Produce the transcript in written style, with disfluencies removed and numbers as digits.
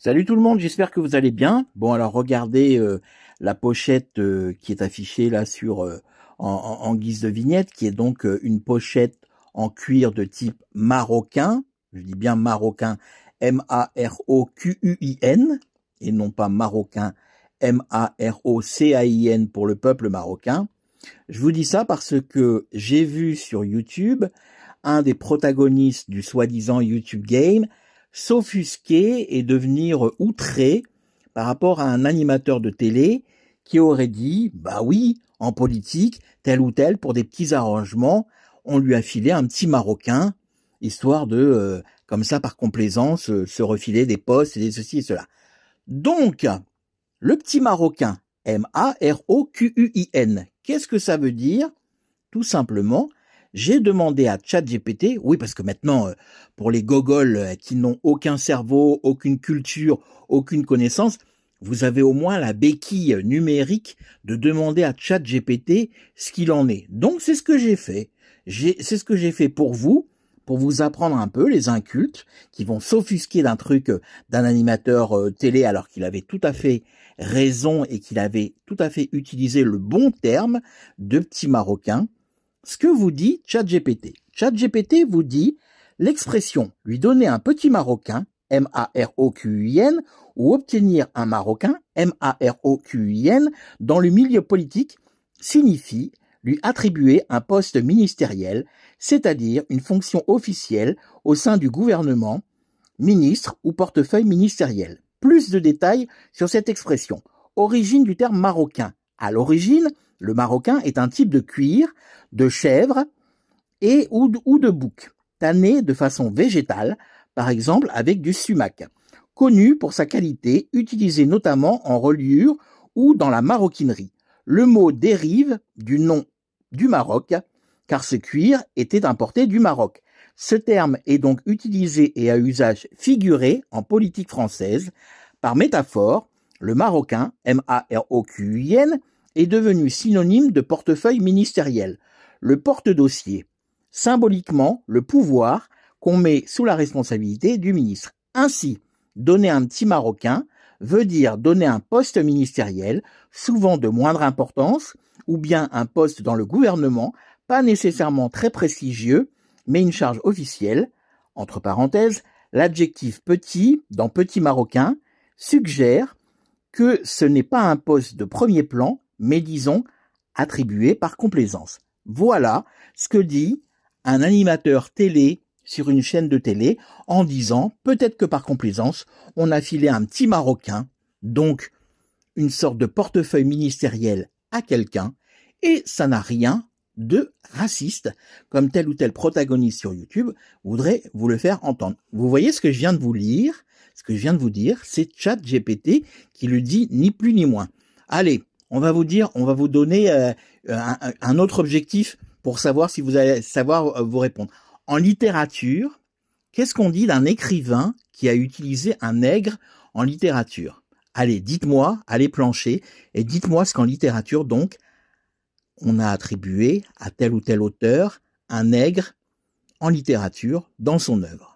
Salut tout le monde, j'espère que vous allez bien. Bon alors regardez la pochette qui est affichée là sur en guise de vignette, qui est donc une pochette en cuir de type marocain. Je dis bien marocain, M-A-R-O-Q-U-I-N, et non pas marocain, M-A-R-O-C-A-I-N pour le peuple marocain. Je vous dis ça parce que j'ai vu sur YouTube un des protagonistes du soi-disant YouTube Game s'offusquer et devenir outré par rapport à un animateur de télé qui aurait dit, bah oui, en politique, tel ou tel, pour des petits arrangements, on lui a filé un petit Marocain, histoire de, comme ça, par complaisance, se refiler des postes et des ceci et cela. Donc, le petit Marocain, M-A-R-O-Q-U-I-N, qu'est-ce que ça veut dire? Tout simplement, j'ai demandé à ChatGPT, oui parce que maintenant, pour les gogoles qui n'ont aucun cerveau, aucune culture, aucune connaissance, vous avez au moins la béquille numérique de demander à ChatGPT ce qu'il en est. Donc c'est ce que j'ai fait. C'est ce que j'ai fait pour vous apprendre un peu, les incultes, qui vont s'offusquer d'un truc, d'un animateur télé alors qu'il avait tout à fait raison et qu'il avait tout à fait utilisé le bon terme de petit Marocain. Ce que vous dit ChatGPT. ChatGPT vous dit l'expression lui donner un petit Marocain, M-A-R-O-Q-U-I-N, ou obtenir un Marocain, M-A-R-O-Q-U-I-N, dans le milieu politique signifie lui attribuer un poste ministériel, c'est-à-dire une fonction officielle au sein du gouvernement, ministre ou portefeuille ministériel. Plus de détails sur cette expression. Origine du terme marocain. À l'origine, le marocain est un type de cuir, de chèvre ou de bouc, tanné de façon végétale, par exemple avec du sumac, connu pour sa qualité, utilisé notamment en reliure ou dans la maroquinerie. Le mot dérive du nom du Maroc, car ce cuir était importé du Maroc. Ce terme est donc utilisé et à usage figuré en politique française. Par métaphore, le marocain, M-A-R-O-Q-U-I-N, est devenu synonyme de portefeuille ministériel, le porte-dossier, symboliquement le pouvoir qu'on met sous la responsabilité du ministre. Ainsi, donner un petit Marocain veut dire donner un poste ministériel, souvent de moindre importance, ou bien un poste dans le gouvernement, pas nécessairement très prestigieux, mais une charge officielle. Entre parenthèses, l'adjectif petit dans petit Marocain suggère que ce n'est pas un poste de premier plan, mais disons attribué par complaisance. Voilà ce que dit un animateur télé sur une chaîne de télé en disant peut-être que par complaisance, on a filé un petit Marocain, donc une sorte de portefeuille ministériel à quelqu'un, et ça n'a rien de raciste, comme tel ou tel protagoniste sur YouTube voudrait vous le faire entendre. Vous voyez ce que je viens de vous lire? Ce que je viens de vous dire, c'est ChatGPT qui le dit ni plus ni moins. Allez, on va vous donner un autre objectif pour savoir si vous allez savoir vous répondre. En littérature, qu'est-ce qu'on dit d'un écrivain qui a utilisé un nègre en littérature? Allez, dites-moi, allez plancher, et dites-moi ce qu'en littérature, donc, on a attribué à tel ou tel auteur un nègre en littérature dans son œuvre.